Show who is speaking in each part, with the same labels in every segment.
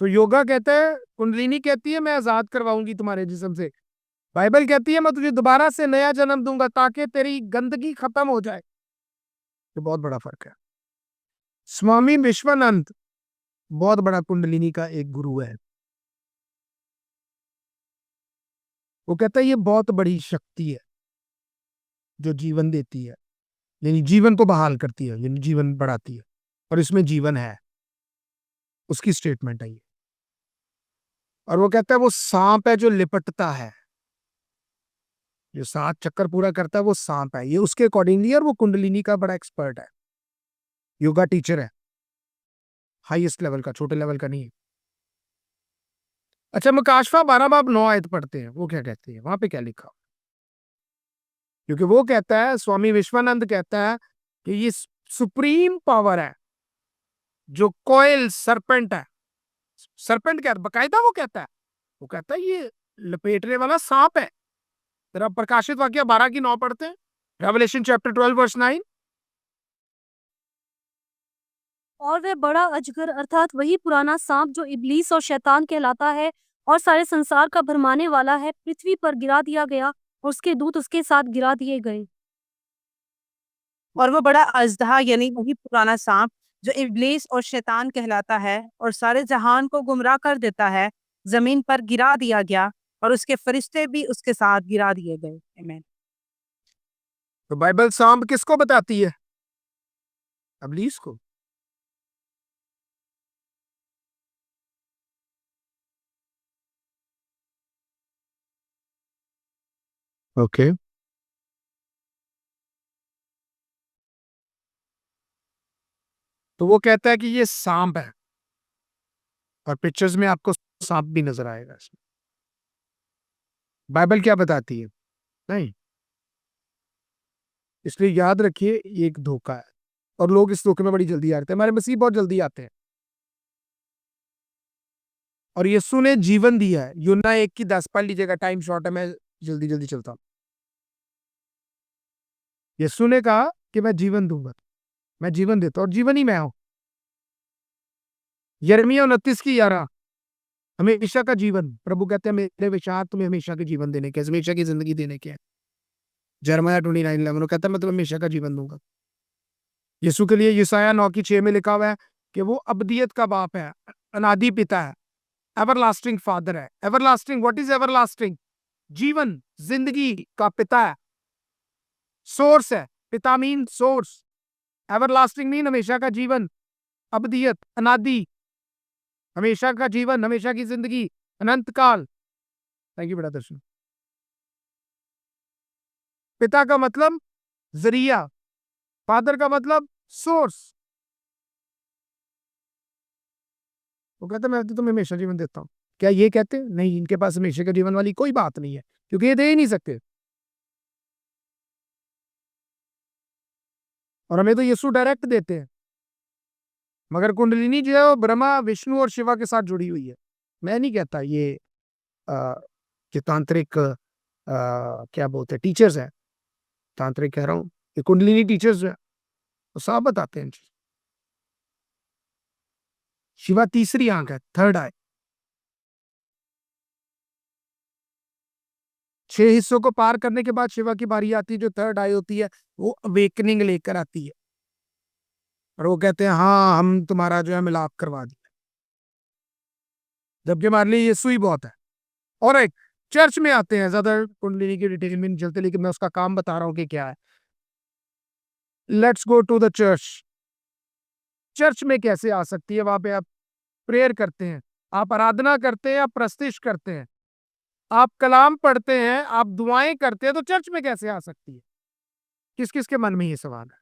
Speaker 1: सो योगा कहता है, कुंडलिनी कहती है मैं आजाद करवाऊंगी तुम्हारे जिस्म से। बाइबल कहती है मैं तुझे दोबारा से नया जन्म दूंगा ताकि तेरी गंदगी खत्म हो जाए। ये बहुत बड़ा फर्क है। स्वामी विश्वानंद बहुत बड़ा कुंडलिनी का एक गुरु है। वो कहता है ये बहुत बड़ी शक्ति है जो जीवन देती है, यानी जीवन को बहाल करती है, यानी जीवन बढ़ाती है, और इसमें जीवन है। उसकी स्टेटमेंट है ये। और वो कहता है वो सांप है जो लिपटता है, जो 7 चक्कर पूरा करता है वो सांप है, ये उसके अकॉर्डिंगली। और वो कुंडलिनी का बड़ा एक्सपर्ट है, योगा टीचर है, हाईएस्ट लेवल का, छोटे लेवल का नहीं है। अच्छा, मुकाशफा 12 बाब 9 आयत पढ़ते हैं, वो क्या कहते हैं, वहां पे क्या लिखा? क्योंकि वो कहता है, स्वामी विश्वानंद कहता है कि ये सुप्रीम पावर है जो कोयल सरपेंट है। सरपेंट क्या बकायदा वो कहता है, वो कहता है ये लपेटने वाला सांप है। जरा प्रकाशित वाक्य 12 की 9 पढ़ते हैं, रेवलेशन चैप्टर 12 वर्स 9।
Speaker 2: और वह बड़ा अजगर अर्थात वही पुराना सांप जो इब्लीस और शैतान कहलाता है और सारे संसार का भरमाने वाला है, पृथ्वी पर गिरा दिया गया और उसके दूत उसके साथ गिरा दिए गए।
Speaker 3: और वो बड़ा अजदहा यानी वही पुराना सांप जो इब्लीस और शैतान कहलाता है और सारे जहान को गुमराह कर देता है, जमीन पर गिरा दिया गया और उसके फरिश्ते भी उसके साथ गिरा दिए गए। आमीन।
Speaker 1: तो बाइबल सांप किसको बताती है? इब्लीस को। ओके, तो वो कहता है कि ये सांप है, और पिक्चर्स में आपको सांप भी नजर आएगा इसमें। बाइबल क्या बताती है? नहीं। इसलिए याद रखिए ये एक धोखा है, और लोग इस धोखे में बड़ी जल्दी आते हैं। हमारे मसीह बहुत जल्दी आते हैं। और यीशु ने जीवन दिया है। यूना 1 की 10 पढ़ लीजिएगा, टाइम शॉर्ट है, मैं जल्दी जल्दी चलता हूं। यीशु ने कहा कि मैं जीवन दूंगा, मैं जीवन देता हूं, और जीवन ही मैं हूं। यिर्मयाह 29 की 11, हमेशा का जीवन। प्रभु कहते हैं मेरे विचार तुम्हें हमेशा के जीवन देने के, हमेशा की जिंदगी देने के हैं। यिर्मयाह 29:11 वो कहता है मैं तुम्हें हमेशा का जीवन दूंगा। यीशु के लिए यशायाह 9 की 6 में लिखा हुआ है कि वो अब्दियत का बाप है, अनादि पिता है, एवरलास्टिंग फादर है। Everlasting, what is everlasting? जीवन, जिंदगी का पिता है, सोर्स है। पिता मीन सोर्स, एवरलास्टिंग मीन हमेशा का जीवन, अब्दियत, अनादि, हमेशा का जीवन, हमेशा की जिंदगी, अनंत काल। थैंक यू बेटा दर्शन। पिता का मतलब जरिया, फादर का मतलब सोर्स। वो कहता मैं तो तुम्हें हमेशा जीवन देता हूँ। क्या ये कहते? नहीं, इनके पास हमेशा का जीवन वाली कोई बात नहीं है, क्योंकि ये दे ही नहीं सकते। और हमें तो यीशु डायरेक्ट देते हैं। मगर कुंडलिनी जो है वो ब्रह्मा, विष्णु और शिवा के साथ जुड़ी हुई है। मैं नहीं कहता ये कि तांत्रिक क्या बोलते हैं, टीचर्स हैं। तांत्रिक कह रहा हूँ, ये कुंडलिनी टीचर्स जो है वो साफ बताते हैं। शिवा तीसरी आंख है, थर्ड आई। 6 हिस्सों को पार करने के बाद शिवा की बारी आती है, जो थर्ड आई होती है, वो अवेकनिंग लेकर आती है। और वो कहते हैं हाँ हम तुम्हारा जो है मिलाप करवा दिया, जबकि हमारे लिए यीशु ही बहुत है। और एक चर्च में आते हैं, ज्यादा कुंडलिनी की डिटेल में नहीं चलते, लेकिन मैं उसका काम बता रहा हूँ कि क्या है। Let's go to the church. Church में कैसे आ सकती है? वहां पे आप प्रेयर करते हैं, आप आराधना करते हैं, आप प्रस्तिश करते हैं, आप कलाम पढ़ते हैं, आप दुआएं करते हैं, तो चर्च में कैसे आ सकती है? किस किस के मन में ये सवाल है?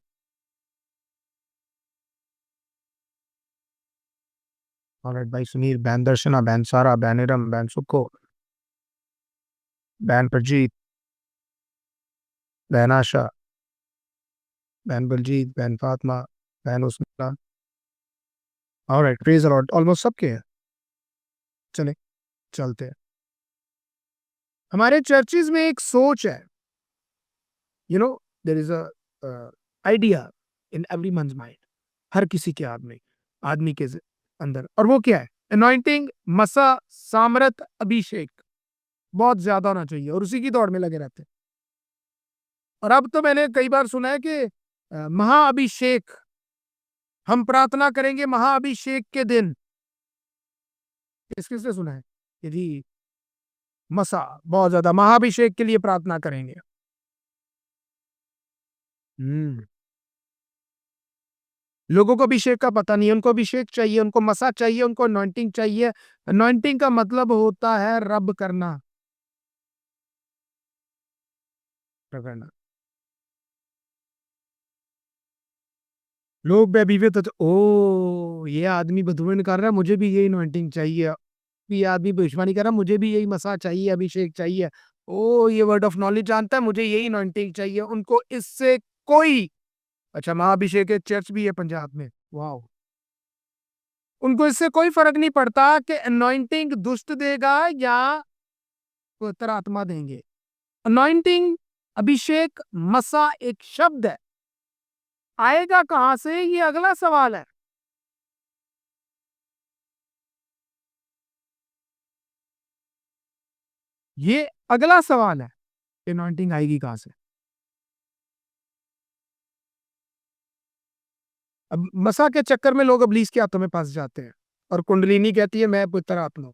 Speaker 1: ऑलराइट भाई सुनील, बहन दर्शना, बहन सारा, बहन इरम, बहन सुखो, बहन प्रजीत, बहन आशा, बहन बलजीत, बहन फातिमा, बहन Usma. Alright, praise the lord, almost सबके हैं। चले चलते हैं। हमारे चर्चेज में एक सोच है, you know, there is a idea in every man's mind, हर किसी के आदमी आदमी के अंदर। और वो क्या है? अनॉइंटिंग, मसा, सामर्थ, अभिषेक बहुत ज्यादा होना चाहिए और उसी की दौड़ में लगे रहते हैं। और अब तो मैंने कई बार सुना है कि महाअभिषेक, हम प्रार्थना करेंगे महाअभिषेक के दिन। किस किसने सुना है? यदि मसा बहुत ज्यादा महाअभिषेक के लिए प्रार्थना करेंगे। लोगों को अभिषेक का पता नहीं है, उनको अभिषेक चाहिए, उनको मसा चाहिए, उनको अनॉइंटिंग चाहिए। अनॉइंटिंग का मतलब होता है रब करना, करना। लोग बेबीवित होते, ओ ये आदमी बदुएं निकाल रहा है, मुझे भी यही अनॉइंटिंग चाहिए। ये आदमी भविष्यवाणी कर रहा है, मुझे भी यही मसा चाहिए, अभिषेक चाहिए। ओ ये वर्ड ऑफ नॉलेज जानता है, मुझे यही अनॉइंटिंग चाहिए। उनको इससे कोई, अच्छा महाअभिषेक है, चर्च भी है पंजाब में, वाह। उनको इससे कोई फर्क नहीं पड़ता कि अनॉइंटिंग दुष्ट देगा या पवित्र आत्मा देंगे। अनॉइंटिंग, अभिषेक, मसा एक शब्द है, आएगा कहां से ये अगला सवाल है। ये अगला सवाल है, अनॉइंटिंग आएगी कहां से। अब मसा के चक्कर में लोग इब्लीस के हाथों में फंस जाते हैं और कुंडलिनी कहती है मैं पवित्र आत्मा हूं।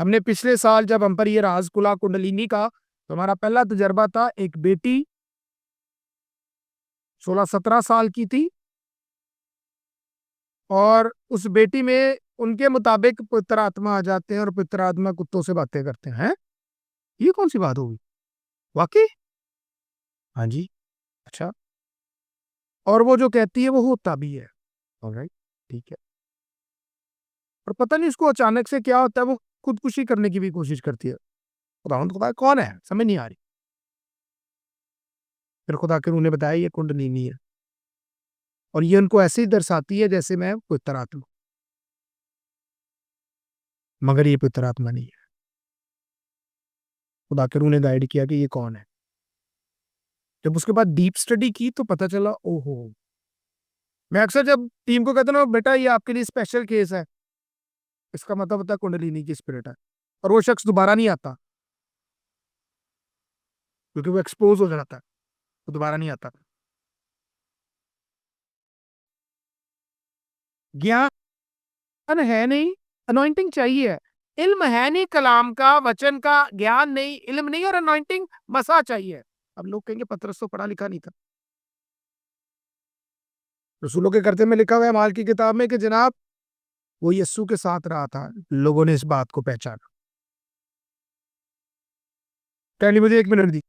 Speaker 1: हमने पिछले साल जब हम पर ये राज खुला कुंडलिनी का, तो हमारा पहला तजर्बा था, एक बेटी 16-17 साल की थी और उस बेटी में उनके मुताबिक पवित्र आत्मा आ जाते हैं और पवित्र आत्मा कुत्तों से बातें करते हैं। ये कौन सी बात होगी? वाकई? हाँ जी। अच्छा, और वो जो कहती है वो होता भी है। ऑलराइट, ठीक है। और पता नहीं उसको अचानक से क्या होता है, वो खुदकुशी करने की भी कोशिश करती है। खुदा कौन है समझ नहीं आ रही। फिर खुदा के उन्हें बताया ये कुंडलिनी है और ये उनको ऐसे ही दर्शाती है जैसे मैं पवित्र आत्मा, मगर ये पवित्र आत्मा नहीं है। खुदा के उन्हें गाइड किया कि ये कौन है। जब उसके बाद डीप स्टडी की तो पता चला, ओहो। मैं अक्सर जब टीम को कहता हूँ बेटा ये आपके लिए स्पेशल केस है, इसका मतलब होता है कुंडलिनी की स्पिरिट है, और वो शख्स दोबारा नहीं आता क्योंकि वो एक्सपोज हो जाता है, वो दोबारा नहीं आता। ज्ञान है नहीं, अनॉइंटिंग चाहिए। इल्म है नहीं, कलाम का, वचन का ज्ञान नहीं, इल्म नहीं, और अनॉइंटिंग मसा चाहिए। अब लोग कहेंगे पतरस तो पढ़ा लिखा नहीं था। रसूलों के करते में लिखा हुआ है माल की किताब में कि जनाब वो यस्सु के साथ रहा था, लोगों ने इस बात को पहचाना। पहले मुझे 1 minute the.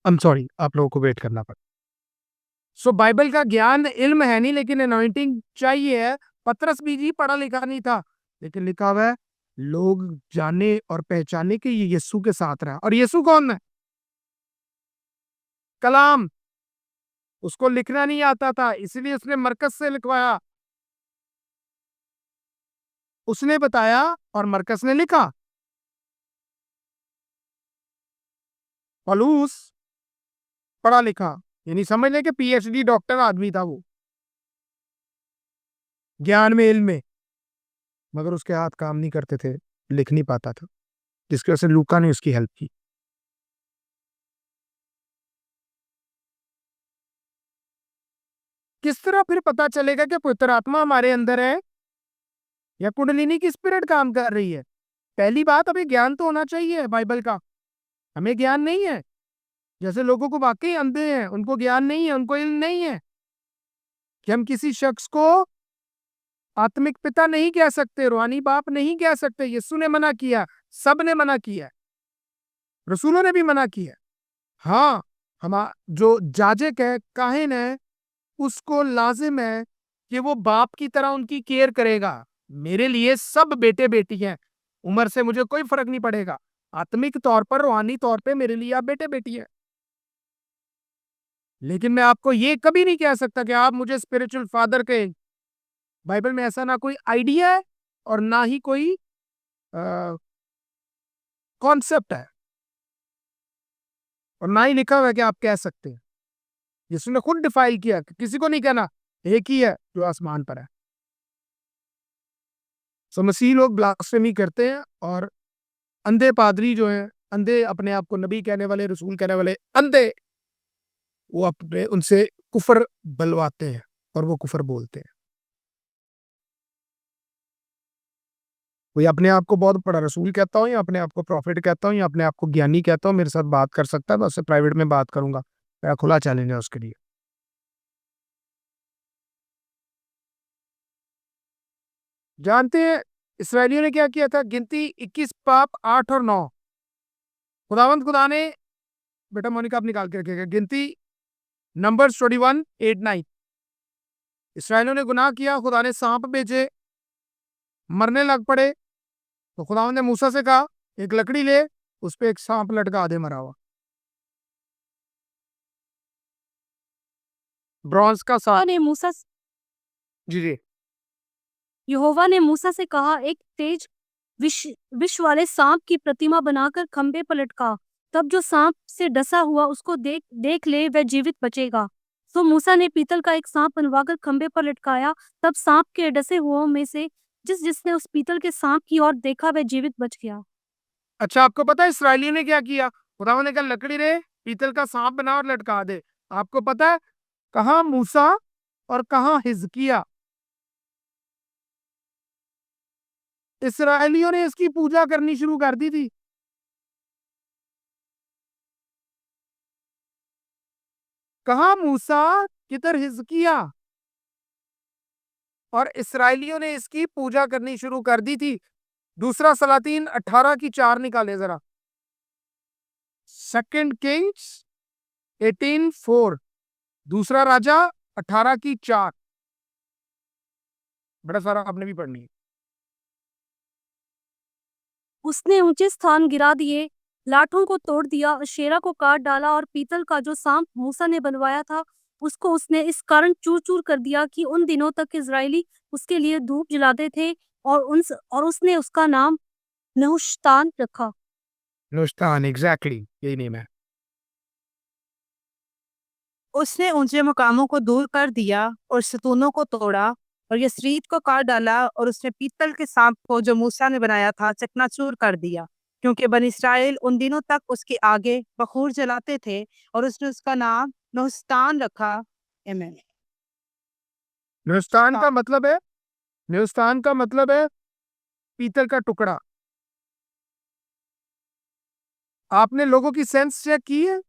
Speaker 1: I am sorry, आप लोगों को वेट करना पड़ा। सो बाइबल का ज्ञान इल्म है नहीं, लेकिन अनॉइंटिंग चाहिए। पतरस भी जी पढ़ा लिखा नहीं था, लेकिन लिखा हुआ है लोग जाने और पहचाने कि ये यीशु के साथ रहा। और यीशु कौन है? कलाम। उसको लिखना नहीं आता था, इसलिए उसने मरकस से लिखवाया। उसने बताया और मरकस ने लिखा। पलूस पढ़ा लिखा, यानी समझ ले कि पीएचडी डॉक्टर आदमी था वो, ज्ञान में, इल्म में, मगर उसके हाथ काम नहीं करते थे, लिख नहीं पाता था, जिसकी वजह से लूका ने उसकी हेल्प की। किस तरह फिर पता चलेगा कि पवित्र आत्मा हमारे अंदर है या कुंडलिनी की स्पिरिट काम कर रही है? पहली बात, हमें ज्ञान तो होना चाहिए बाइबल का। हमें ज्ञान नहीं है, जैसे लोगों को वाकई अंधे हैं, उनको ज्ञान नहीं है, उनको इल्म नहीं है। कि हम किसी शख्स को आत्मिक पिता नहीं कह सकते, रूहानी बाप नहीं कह सकते। यीशु ने मना किया, सब ने मना किया, रसूलों ने भी मना किया। हाँ, हम जो जाजक है, काहिन है, उसको लाजिम है कि वो बाप की तरह उनकी केयर करेगा। मेरे लिए सब बेटे बेटी हैं, उम्र से मुझे कोई फर्क नहीं पड़ेगा। आत्मिक तौर पर, रूहानी तौर पे मेरे लिए आप बेटे बेटी हैं। लेकिन मैं आपको ये कभी नहीं कह सकता कि आप मुझे स्पिरिचुअल फादर कहें। बाइबल में ऐसा ना कोई आइडिया है और ना ही कोई कॉन्सेप्ट है, और ना ही लिखा हुआ है कि आप कह सकते हैं। यीशु ने खुद डिफाइन किया कि किसी को नहीं कहना, एक ही है जो आसमान पर है। सो मसीह लोग ब्लास्फेमी करते हैं, और अंधे पादरी जो हैं, अंधे अपने आप को नबी कहने वाले, रसूल कहने वाले अंधे, वो अपने उनसे कुफर बलवाते हैं और वो कुफर बोलते हैं। कोई अपने आप को बहुत बड़ा रसूल कहता हो, या अपने आप को प्रॉफिट कहता हो, या अपने आप को ज्ञानी कहता हो, मेरे साथ बात कर सकता है, मैं उससे प्राइवेट में बात करूंगा। मेरा खुला चैलेंज है उसके लिए। जानते हैं इसराइलियों ने क्या किया था? गिनती 21 पाप 8 और 9। खुदावंद खुदा ने, बेटा मोनिका आप निकाल के रखेगा, गिनती नंबर्स 21 8 9। इसराइलियों ने गुनाह किया, खुदा ने सांप भेजे, मरने लग पड़े, तो खुदावंद ने मूसा से कहा एक लकड़ी ले, उस पे एक सांप लटका दे मरा हुआ, ब्रॉन्ज का सांप।
Speaker 2: ने मूसा
Speaker 1: जी जी।
Speaker 2: यहोवा ने मूसा से कहा, एक तेज विष विष वाले सांप की प्रतिमा बनाकर खंबे पर लटका। तब जो सांप से डसा हुआ उसको देख देख ले, वह जीवित बचेगा। तो मूसा ने पीतल का एक सांप बनवाकर खंबे पर लटकाया। तब सांप के डसे हुओं में से जिसने उस पीतल के सांप की ओर देखा, वह जीवित बच गया।
Speaker 1: अच्छा, आपको पता है इसराइलियों ने क्या किया? खुदावंद ने कहा लकड़ी रे, पीतल का सांप बना और लटका दे। आपको पता है कहाँ मूसा और कहाँ हिजकिया? इसराइलियों ने इसकी पूजा करनी शुरू कर दी थी। कहाँ मूसा, किधर हिजकिया, और इसराइलियों ने इसकी पूजा करनी शुरू कर दी थी। दूसरा सलातीन 18 की 4 निकाले जरा। सेकंड किंग्स 18:4, दूसरा राजा 18 की 4। बड़ा सारा आपने भी पढ़नी है।
Speaker 2: उसने ऊंचे स्थान गिरा दिए, लाठों को तोड़ दिया, अशेरा को काट डाला, और पीतल का जो सांप मूसा ने बनवाया था उसको उसने इस कारण चूर चूर कर दिया कि उन दिनों तक इजरायली उसके लिए धूप जलाते थे, और उसने उसका नाम नहुश्तान रखा।
Speaker 1: नुस्तान, एग्जैक्टली यही नेम है।
Speaker 3: उसने ऊंचे मुकामों को दूर कर दिया और सतूनों को तोड़ा और यस्रीत को काट डाला, और उसने पीतल के सांप को जो मूसा ने बनाया था चकनाचूर कर दिया, क्योंकि बन इसराइल उन दिनों तक उसके आगे बखूर जलाते थे, और उसने उसका नाम नहुस्तान रखा। आमीन।
Speaker 1: नुस्तान का मतलब है, नुस्तान का मतलब है पीतल का टुकड़ा। आपने लोगों की सेंस चेक की है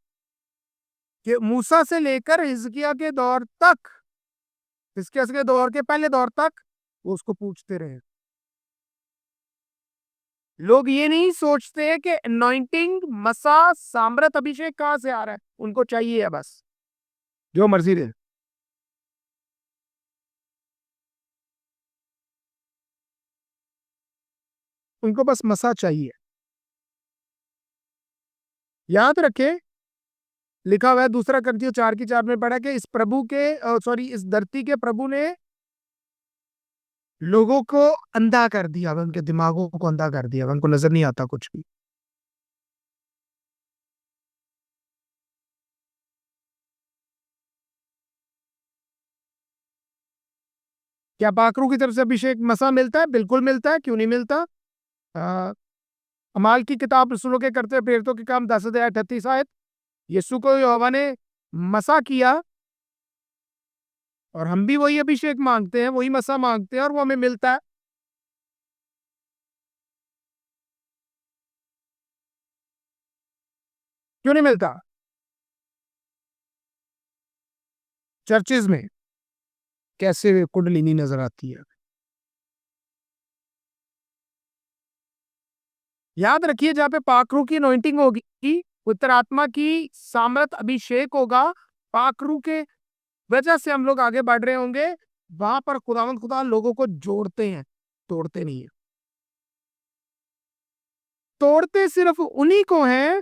Speaker 1: कि मूसा से लेकर हिजकिया के दौर तक, हिजकिया के दौर के पहले दौर तक वो उसको पूछते रहे। लोग ये नहीं सोचते कि अनॉइंटिंग, मसा, सामरत, अभिषेक कहां से आ रहा है। उनको चाहिए है बस जो मर्जी दे। उनको बस मसा चाहिए। याद रखे, लिखा हुआ है दूसरा करंथियों 4 की 4 में पढ़ा कि इस प्रभु के, सॉरी, इस धरती के प्रभु ने लोगों को अंधा कर दिया, उनके दिमागों को अंधा कर दिया, उनको नजर नहीं आता कुछ भी। क्या पाकरू की तरफ से अभिषेक मसा मिलता है? बिल्कुल मिलता है, क्यों नहीं मिलता? आ, अमाल की किताब रसूलों के करते प्रेरितों के काम 10 अध्याय 38 आयत। यीशु को यहोवा ने मसा किया, और हम भी वही अभिषेक मांगते हैं, वही मसा मांगते हैं, और वो हमें मिलता है। क्यों नहीं मिलता? चर्चेज में कैसे कुंडलिनी नजर आती है। याद रखिए, जहाँ पे पाखरू की अनॉइंटिंग होगी, पवित्र आत्मा की सामर्थ अभिषेक होगा, पाखरू के वजह से हम लोग आगे बढ़ रहे होंगे, वहां पर खुदावंद खुदा लोगों को जोड़ते हैं, तोड़ते नहीं है। तोड़ते सिर्फ उन्हीं को हैं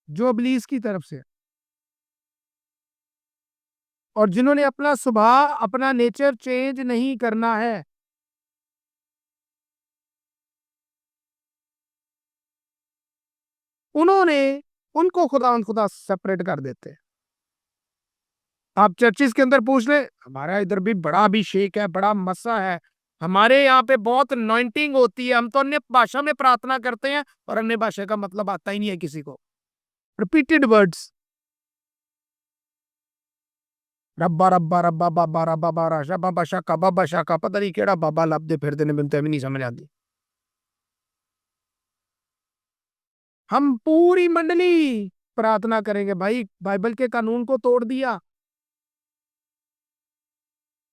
Speaker 1: जो इब्लीस की तरफ से, और जिन्होंने अपना स्वभाव, अपना नेचर चेंज नहीं करना है। उनको खुदावंद खुदा सेपरेट कर देते हैं। आप चर्चिस के अंदर पूछ ले, हमारा इधर भी बड़ा अभिषेक है, बड़ा मसा है, हमारे यहाँ पे बहुत अनॉइंटिंग होती है, हम तो अन्य भाषा में प्रार्थना करते हैं और अन्य भाषा का मतलब आता ही नहीं है किसी को। रिपीटेड वर्ड्स, रब्बा रब्बा रब्बा बाबा रब्बा बारा शबा शका बाबा शका, पता नहीं केड़ा बाबा लबदे फिरदे ने, बिनते भी नहीं समझ आती। हम पूरी मंडली प्रार्थना करेंगे, भाई बाइबल के कानून को तोड़ दिया,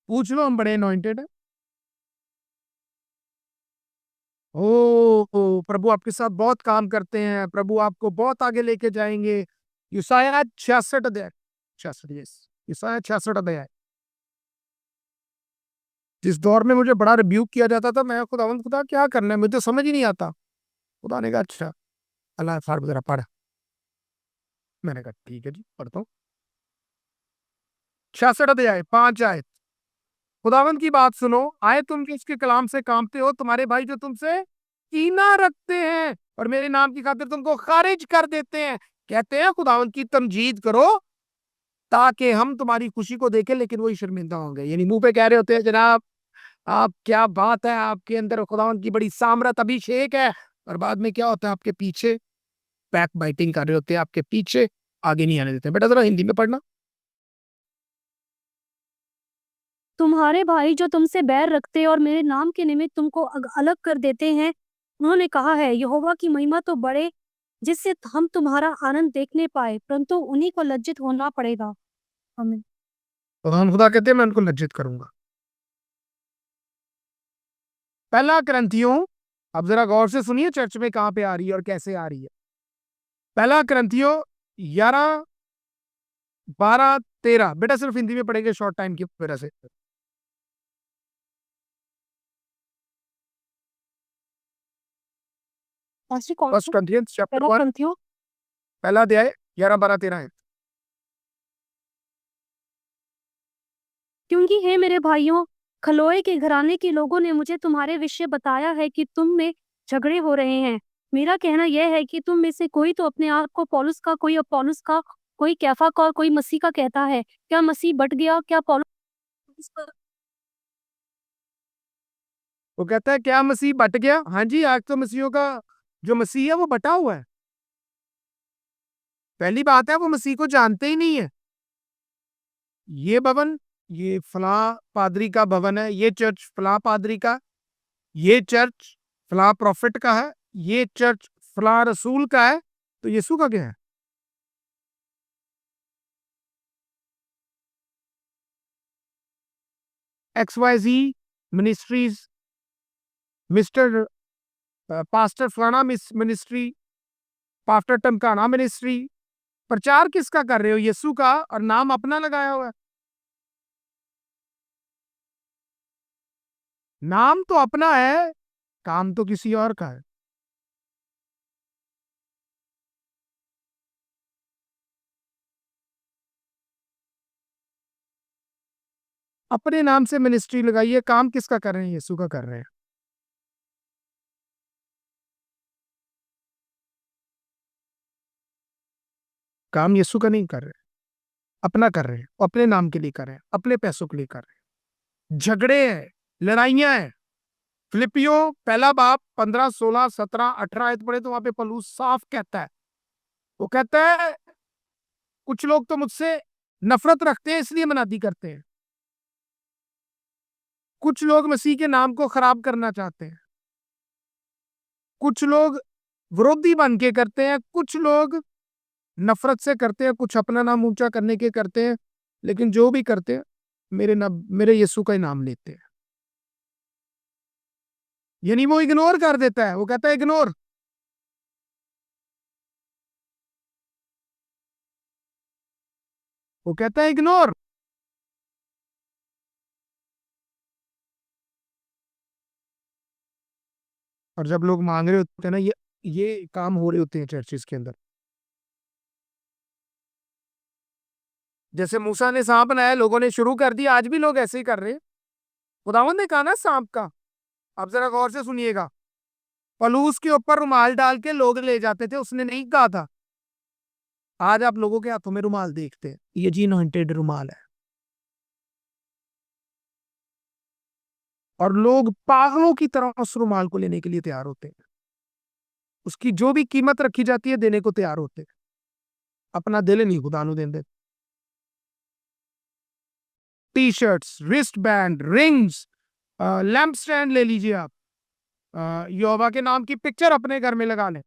Speaker 1: पूछ लो हम बड़े अनॉइंटेड है। ओ प्रभु आपके साथ बहुत काम करते हैं, प्रभु आपको बहुत आगे लेके जाएंगे। यशायाह 66 अध्याय, 66, यस, यशायाह 66 अध्याय। जिस दौर में मुझे बड़ा रिब्यूक किया जाता था, मैं खुदावंद खुदा क्या करना है, मुझे तो समझ ही नहीं आता। खुदा ने कहा अच्छा अल्लाह फाड़ जरा पढ़। मैंने कहा ठीक है जी, पढ़ता हूँ। 66 अध्याय 5 आयत। खुदावंद की बात सुनो, आए तुम कि इसके कलाम से कांपते हो, तुम्हारे भाई जो तुमसे कीना रखते हैं और मेरे नाम की खातिर तुमको खारिज कर देते हैं, कहते हैं खुदावंद की तमजीद करो ताकि हम तुम्हारी खुशी को देखें, लेकिन वही शर्मिंदा होंगे। यानी मुंह पे कह रहे होते हैं जनाब आप क्या बात है, आपके अंदर खुदावंद की बड़ी सामर्थ अभिषेक है, और बाद में क्या होता है, आपके पीछे बैक बाइटिंग कर रहे होते हैं, आपके पीछे आगे नहीं आने देते। बेटा जरा हिंदी में पढ़ना।
Speaker 2: तुम्हारे भाई जो तुमसे बैर रखते और मेरे नाम के निमित्त तुमको अलग कर देते हैं, उन्होंने कहा है यहोवा की महिमा तो बढ़े जिससे हम तुम्हारा आनंद देखने पाए, परंतु उन्हीं को लज्जित होना पड़ेगा। आमीन।
Speaker 1: खुदावंद खुदा कहते हैं मैं उनको लज्जित करूंगा। पहला करंथियों, अब जरा गौर से सुनिए चर्च में कहां पे आ रही है और कैसे आ रही है। पहला करंथियों 11 12 13, बेटा सिर्फ हिंदी में पढ़ेंगे शॉर्ट टाइम की वजह से। फर्स्ट करंथियंस चैप्टर 1 पहला अध्याय 11 12 13 है।
Speaker 2: क्योंकि हे मेरे भाइयों, खलोए के घराने के लोगों ने मुझे तुम्हारे विषय बताया है कि तुम में झगड़े हो रहे हैं। मेरा कहना यह है कि तुम में से कोई तो अपने आप को पौलुस का, कोई अपोलोस का, कोई कैफा का और कोई मसीह का कहता है। क्या मसीह बट गया? क्या पौलुस का?
Speaker 1: वो कहता है क्या मसीह बट गया? हाँ जी, आज तो मसीहों का जो मसीह है वो बटा हुआ है। पहली बात है वो मसीह को जानते ही नहीं है। ये भवन ये फला पादरी का भवन है, ये चर्च फला पादरी का, ये चर्च फला प्रॉफिट का है, ये चर्च फला रसूल का है, तो यीशु का क्या है? XYZ मिनिस्ट्रीज, मिस्टर पास्टर फलाना मिनिस्ट्री, पास्टर टमकाना मिनिस्ट्री। प्रचार किसका कर रहे हो? यीशु का, और नाम अपना लगाया हुआ है। नाम तो अपना है, काम तो किसी और का है। अपने नाम से मिनिस्ट्री लगाइए, काम किसका कर रहे हैं? यीशु का कर रहे हैं। काम यीशु का नहीं कर रहे, अपना कर रहे हैं, अपने नाम के लिए कर रहे हैं, अपने पैसों के लिए कर रहे हैं। झगड़े हैं, लड़ाइयां हैं। फिलिपियो पहला बाब 15 16 17 18 आयत पढ़े तो वहां पे पौलुस साफ कहता है, वो कहता है कुछ लोग तो मुझसे नफरत रखते हैं इसलिए मनादी करते हैं, कुछ लोग मसीह के नाम को खराब करना चाहते हैं, कुछ लोग विरोधी बन के करते हैं, कुछ लोग नफरत से करते हैं, कुछ अपना नाम ऊंचा करने के करते हैं। लेकिन जो भी करते हैं मेरे यीशु का ही नाम लेते हैं, यानी वो इग्नोर कर देता है, वो कहता है इग्नोर। वो कहता है इग्नोर। और जब लोग मांग रहे होते हैं ना, ये काम हो रहे होते हैं चर्चिस के अंदर। जैसे मूसा ने सांप बनाया, लोगों ने शुरू कर दिया, आज भी लोग ऐसे ही कर रहे हैं। खुदावंद ने कहा ना सांप का, आप जरा गौर से सुनिएगा, पलूस के ऊपर रुमाल डाल के लोग ले जाते थे, उसने नहीं कहा था। आज आप लोगों के हाथों में रुमाल देखते हैं, ये जी अनॉइंटेड रुमाल है, और लोग पागलों की तरह उस रुमाल को लेने के लिए तैयार होते हैं। उसकी जो भी कीमत रखी जाती है देने को तैयार होते हैं, अपना दिल नहीं खुदा नु देंदे। T shirts, wrist band, rings, lamp stand ले लीजिए आप, यहोवा के नाम की पिक्चर अपने घर में लगा लें,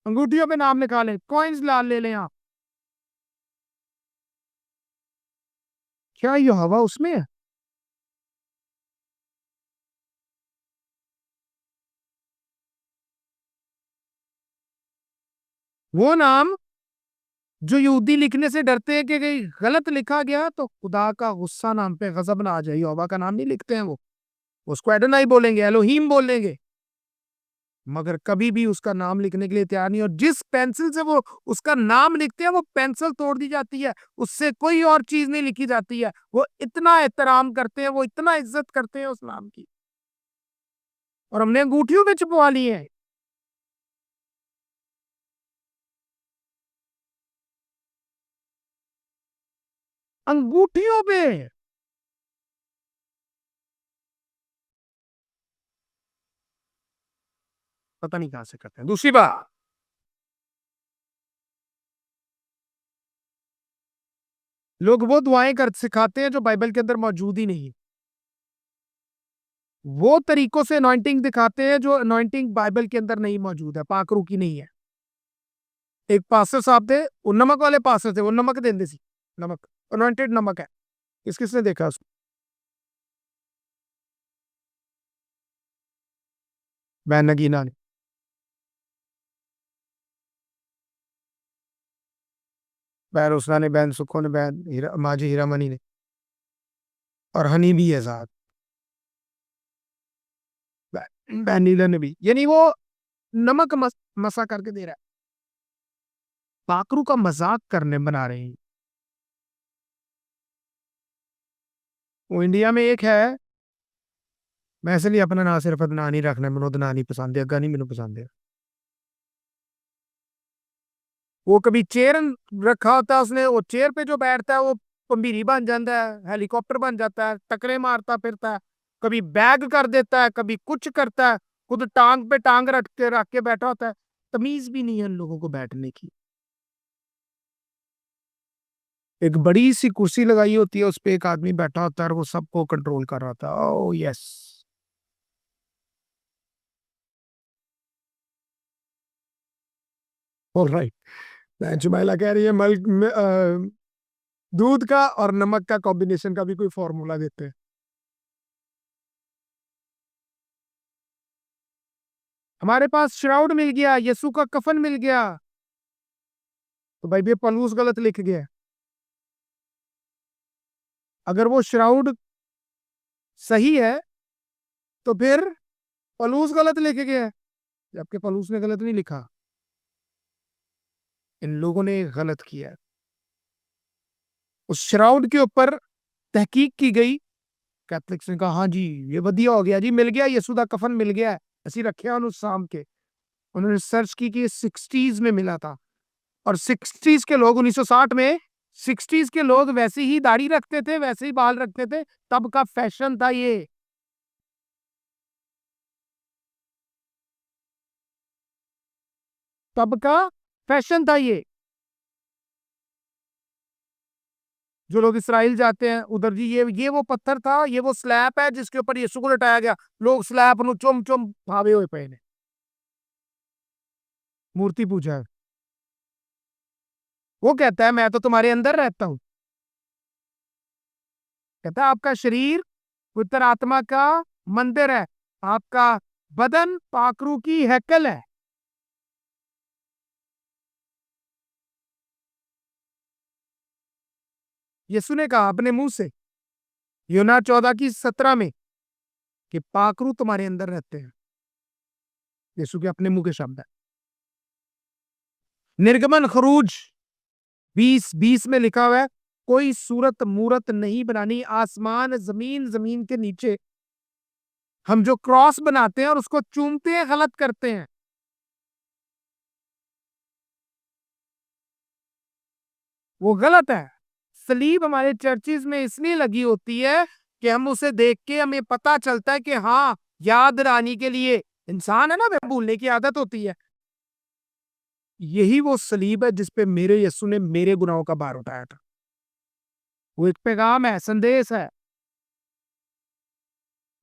Speaker 1: अंगूठियों पे नाम लिखा लें, कॉइन्स ला ले लें आप। क्या यहोवा उसमें है? वो नाम जो यहूदी लिखने से डरते हैं कि कहीं गलत लिखा गया तो खुदा का गुस्सा नाम पे गजब ना आ जाए, यहोवा का नाम नहीं लिखते हैं वो, उसको एडोनाई बोलेंगे, एलोहीम बोलेंगे, मगर कभी भी उसका नाम लिखने के लिए तैयार नहीं। और जिस पेंसिल से वो उसका नाम लिखते हैं वो पेंसिल तोड़ दी जाती है, उससे कोई और चीज नहीं लिखी जाती है। वो इतना एहतराम करते हैं, वो इतना इज्जत करते हैं उस नाम की, और हमने अंगूठियों में छुपवा लिए हैं। अंगूठियों पे। पता नहीं कहां से करते हैं। दूसरी बात, लोग वो दुआएं कर सिखाते हैं जो बाइबल के अंदर मौजूद ही नहीं है। वो तरीकों से अनॉइंटिंग दिखाते हैं जो अनॉइंटिंग बाइबल के अंदर नहीं मौजूद है, पाकरू की नहीं है। एक पास्टर साहब थे, वो नमक वाले पास्टर थे, वो नमक देंदे सी, नमक अनॉइंटेड नमक है। किसने देखा उसको? बैन नगीना ने, बैन उसना ने, बैन सुखो ने, बैन माजी हीरामनी ने, और हनी भी है साथ, बैन नीला ने भी। यानी वो नमक मसा करके दे रहा है, पाकरू का मजाक करने बना रहे हैं। वो इंडिया में एक है, मैं इसलिए अपना ना सिर्फ ना नहीं रखना, मैंने ना नहीं पसंद है, अग्गा नहीं मैंने पसंद है। वो कभी चेयर रखा होता है उसने, वो चेयर पे जो बैठता है वो पंबीरी बन जाता है, हेलीकॉप्टर बन जाता है, टकरे मारता फिरता है, कभी बैग कर देता है, कभी कुछ करता है, खुद टांग पे टांग रख के बैठा होता है। तमीज भी नहीं है उन लोगों को बैठने की। एक बड़ी सी कुर्सी लगाई होती है, उस पे एक आदमी बैठा होता है और वो सबको कंट्रोल कर रहा था। Oh yes, alright. जुमैला कह रही है दूध का और नमक का कॉम्बिनेशन का भी कोई फॉर्मूला देते हैं। हमारे पास श्राउड मिल गया, यीशु का कफन मिल गया, तो भाई ये पलूस गलत लिख गया। अगर वो श्राउड सही है तो फिर पलूस गलत लिख गया है, जबकि पलूस ने गलत नहीं लिखा, इन लोगों ने गलत किया है। उस श्राउड के ऊपर तहकीक की गई, कैथलिक्स ने कहा हाँ जी ये वधिया हो गया जी, मिल गया, यीशु का कफन मिल गया है, ਅਸੀਂ रखे उस शाम के। उन्होंने सर्च की कि 60s में मिला था, और 60s के लोग 1960 में 60s के लोग वैसे ही दाढ़ी रखते थे, वैसे ही बाल रखते थे, तब का फैशन था ये। तब का फैशन था ये। जो लोग इसराइल जाते हैं उधर जी, ये वो पत्थर था, ये वो स्लैब है जिसके ऊपर यीशु को लटाया गया, लोग स्लैब नु चुम चुम भावे हुए पे ने, मूर्ति पूजा है। वो कहता है मैं तो तुम्हारे अंदर रहता हूं, कहता है आपका शरीर पवित्र आत्मा का मंदिर है, आपका बदन पाकरू की हैकल है। यीशु ने कहा अपने मुंह से यूहन्ना 14:17 में कि पाकरू तुम्हारे अंदर रहते हैं। यीशु के अपने मुंह के शब्द है। निर्गमन खरूज 20:20 में लिखा हुआ है कोई सूरत मूरत नहीं बनानी, आसमान जमीन, जमीन के नीचे हम जो क्रॉस बनाते हैं और उसको चूमते हैं, गलत करते हैं। वो गलत है। सलीब हमारे चर्चिज में इसलिए लगी होती है कि हम उसे देख के हमें पता चलता है कि हाँ, याद रानी के लिए, इंसान है ना, भूलने की आदत होती है। यही वो सलीब है जिसपे मेरे यीशु ने मेरे गुनाहों का भार उठाया था। वो एक पैगाम है, संदेश है।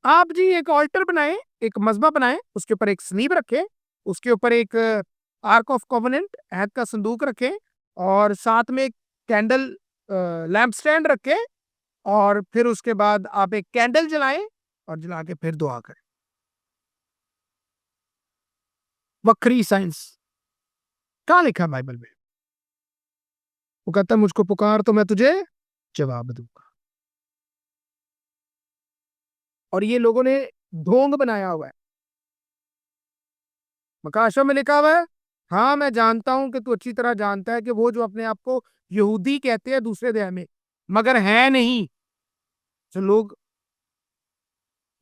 Speaker 1: आप जी एक ऑल्टर बनाए, एक मजबा बनाए, उसके ऊपर एक सलीब रखे, उसके ऊपर एक आर्क ऑफ कॉवेनेंट, ऐहद का संदूक रखे, और साथ में एक कैंडल लैंप स्टैंड रखे, और फिर उसके बाद आप एक कैंडल जलाएं और जला के फिर दुआ करें। वक्री साइंस क्या लिखा है बाइबल में? वो कहता है मुझको पुकार तो मैं तुझे जवाब दूंगा। और ये लोगों ने ढोंग बनाया हुआ है। मकाशा में लिखा हुआ है, हाँ मैं जानता हूं कि तू अच्छी तरह जानता है कि वो जो अपने आप को यहूदी कहते हैं दूसरे अध्याय में, मगर है नहीं। जो लोग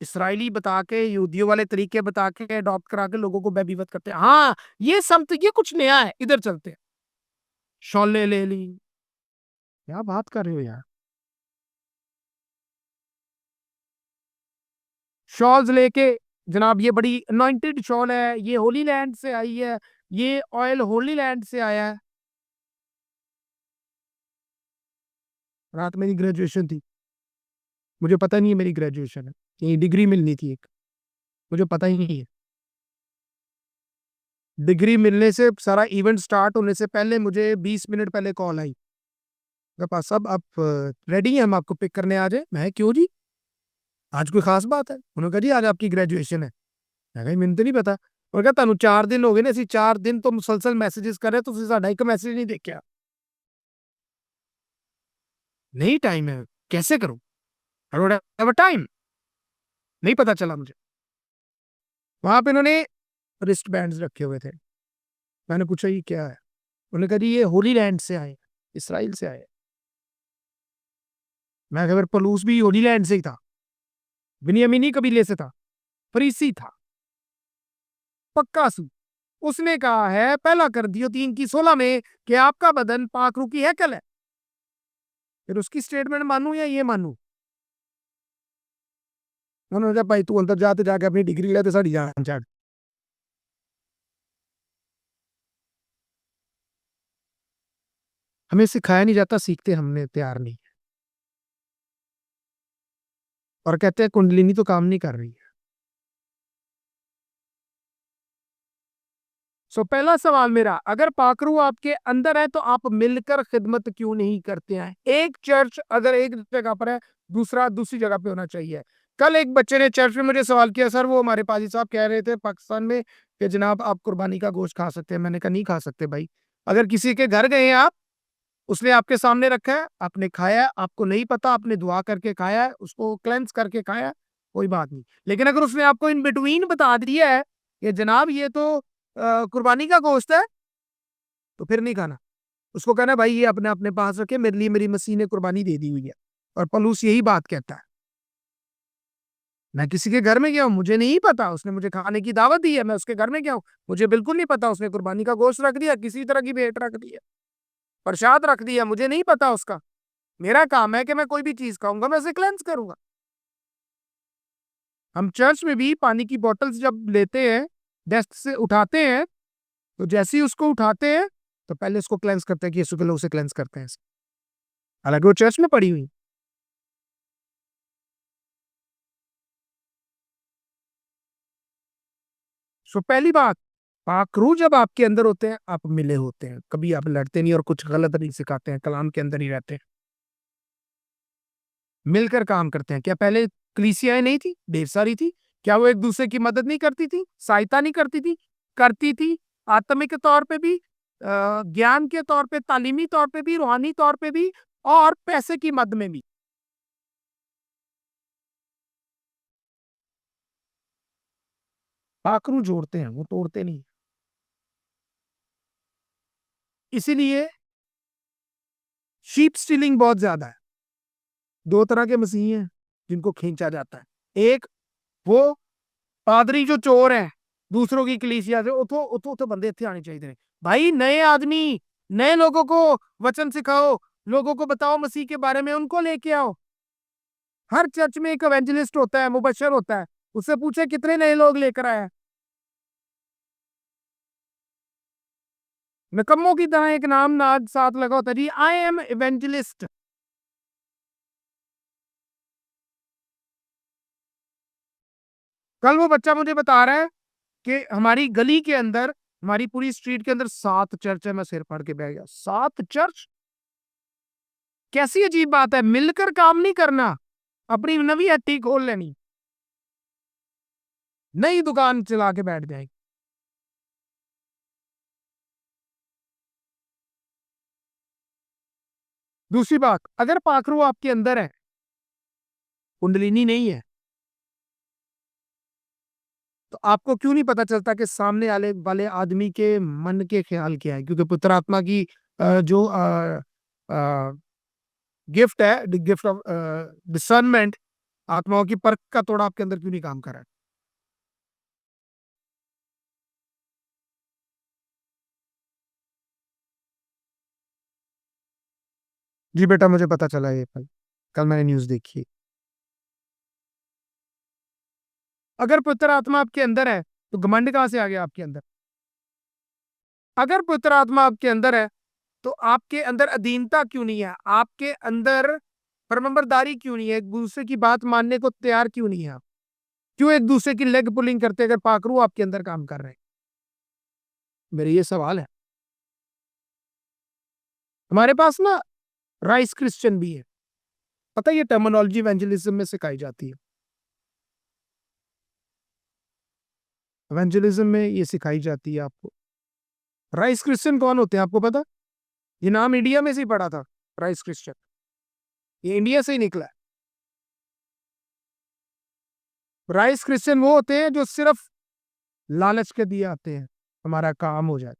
Speaker 1: इसराइली बता के, यहूदियों वाले तरीके बता के अडॉप्ट करा के लोगों को बेबीवत करते हैं। हाँ ये समझ, ये कुछ नया है, इधर चलते हैं। शॉले ले ली, क्या बात कर रहे हो यार? शॉल्स लेके जनाब, ये बड़ी अनॉइंटेड शॉल है, ये होली लैंड से आई है, ये ऑयल होली लैंड से आया है। रात मेरी ग्रेजुएशन थी, मुझे पता नहीं है मेरी ग्रेजुएशन है, ये डिग्री मिलनी थी एक, मुझे पता ही नहीं है। डिग्री मिलने से, सारा इवेंट स्टार्ट होने से पहले मुझे 20 मिनट पहले कॉल आई, पास साहब आप रेडी हैं, हम आपको पिक करने आ जाए। मैं क्यों जी, आज कोई खास बात है? उन्होंने कहा जी आज आपकी ग्रेजुएशन है। मैं कहा मैंने तो नहीं पता। और कहा ਤੁਹਾਨੂੰ 4 दिन हो गए ने, ਅਸੀਂ 4 दिन तो मुसलसल मैसेजेस कर रहे, ਤੁਸੀਂ ਸਾਡਾ ਇੱਕ मैसेज नहीं देखा। नहीं टाइम है, कैसे करूं? आई डोंट हैव टाइम, नहीं पता चला मुझे। वहां पे इन्होंने रिस्ट बैंड्स रखे हुए थे। मैंने पूछा ये क्या है? उन्होंने कहा जी ये होली लैंड से आए, इसराइल से आए। मैं कहा पलूस भी होली लैंड से ही था, बिन्यामीनी कबीले से था, फरीसी था, पक्का सू। उसने कहा है पहला कर दियो 3:16 में कि आपका बदन पाकरू की हैकल है। फिर उसकी स्टेटमेंट मानू या ये मानू? उन्होंने कहा भाई तू अंदर जाते जाके अपनी डिग्री ले, साड़ी जान छड़। हमें सिखाया नहीं जाता, सीखते हमने तैयार नहीं। और कहते हैं कुंडलिनी तो काम नहीं कर रही है। सो पहला सवाल मेरा, अगर पाकरू आपके अंदर है तो आप मिलकर खिदमत क्यों नहीं करते हैं? एक चर्च अगर एक जगह पर है, दूसरा दूसरी जगह पे होना चाहिए। कल एक बच्चे ने चर्च में मुझे सवाल किया, सर वो हमारे पाजी साहब कह रहे थे पाकिस्तान में कि जनाब आप कुर्बानी का गोश्त खा सकते हैं। मैंने कहा नहीं खा सकते भाई। अगर किसी के घर गए हैं आप, उसने आपके सामने रखा है, आपने खाया है, आपको नहीं पता, आपने दुआ करके खाया है, उसको क्लेंस करके खाया है, कोई बात नहीं। लेकिन अगर उसने आपको इन बिटवीन बता दिया है कि जनाब ये तो कुर्बानी का गोश्त है, तो फिर नहीं खाना। उसको कहना भाई ये अपने अपने पास रखे, मेरे लिए मेरी मसीह ने कुर्बानी दे दी हुई है। और पलूस यही बात कहता है। मैं किसी के घर में गया हूं, मुझे नहीं पता, उसने मुझे खाने की दावत दी है, मैं उसके घर में गया हूं, मुझे बिल्कुल नहीं पता उसने कुर्बानी का गोश्त रख दिया, किसी तरह की भेंट रख दी है, प्रसाद रख दिया, मुझे नहीं पता उसका। मेरा काम है कि मैं कोई भी चीज खाऊंगा मैं उसे क्लेंस करूंगा। हम चर्च में भी पानी की बोतल्स जब लेते हैं, डेस्क से उठाते हैं, तो जैसे ही उसको उठाते हैं तो पहले उसको क्लेंस करते हैं कि यीशु के लोग उसे क्लेंस करते हैं, हालांकि वो चर्च में पड़ी हुई। सो पहली बात, पाकरू जब आपके अंदर होते हैं आप मिले होते हैं, कभी आप लड़ते नहीं और कुछ गलत नहीं सिखाते हैं, कलाम के अंदर ही रहते हैं। मिलकर काम करते हैं। क्या पहले कलीसियाएं नहीं थी? ढेर सारी थी। क्या वो एक दूसरे की मदद नहीं करती थी? सहायता नहीं करती थी? करती थी। आत्मिक तौर पे भी, ज्ञान के तौर पे, तालीमी तौर पे भी, रूहानी तौर पे भी, और पैसे की मद में भी। पाखरू जोड़ते हैं, वो तोड़ते नहीं। इसीलिए शीप स्टीलिंग बहुत ज्यादा है। दो तरह के मसीही हैं जिनको खींचा जाता है। एक वो पादरी जो चोर है दूसरों की कलीसिया से, उठो उठो उठो, बंदे इतने आने चाहिए। भाई नए आदमी, नए लोगों को वचन सिखाओ, लोगों को बताओ मसीह के बारे में, उनको लेके आओ। हर चर्च में एक एवेंजलिस्ट होता है, मुबशर होता है। उससे पूछे कितने नए लोग लेकर आया। निकम्मों की तरह एक नाम नाद साथ लगा होता है जी, आई एम इवेंजलिस्ट। कल वो बच्चा मुझे बता रहा है कि हमारी गली के अंदर, हमारी पूरी स्ट्रीट के अंदर 7 चर्च है। मैं सिर फाड़ के बैठ गया। 7 चर्च? कैसी अजीब बात है। मिलकर काम नहीं करना, अपनी नवी हट्टी खोल लेनी, नई दुकान चला के बैठ जाएगी। दूसरी बात, अगर पाखरू आपके अंदर है, कुंडलिनी नहीं है, तो आपको क्यों नहीं पता चलता कि सामने वाले वाले आदमी के मन के ख्याल क्या है? क्योंकि पुत्र आत्मा की जो गिफ्ट है, गिफ्ट ऑफ डिसर्नमेंट, आत्माओं की परख का तोड़ा आपके अंदर क्यों नहीं काम कर रहा है? जी बेटा, मुझे पता चला ये कल, मैंने न्यूज देखी। अगर पुत्र आत्मा आपके अंदर है तो घमंड कहां से आ गया आपके अंदर? अगर पुत्र आत्मा आपके अंदर है तो आपके अंदर अधीनता क्यों नहीं है? आपके अंदर फर्माबरदारी क्यों नहीं है? एक दूसरे की बात मानने को तैयार क्यों नहीं है आप? क्यों एक दूसरे की लेग पुलिंग करते अगर पाखरू आपके अंदर काम कर रहे हैं? मेरे ये सवाल है। हमारे पास ना राइस क्रिश्चियन भी है। पता है, ये टर्मिनोलॉजी इवेंजलिज्म में सिखाई जाती है। इवेंजलिज्म में ये सिखाई जाती है आपको। राइस क्रिश्चियन कौन होते हैं आपको पता? ये नाम इंडिया में से ही पड़ा था, राइस क्रिश्चियन। ये इंडिया से ही निकला है। राइस क्रिश्चियन वो होते हैं जो सिर्फ लालच के दिए आते हैं, हमारा काम हो जाए।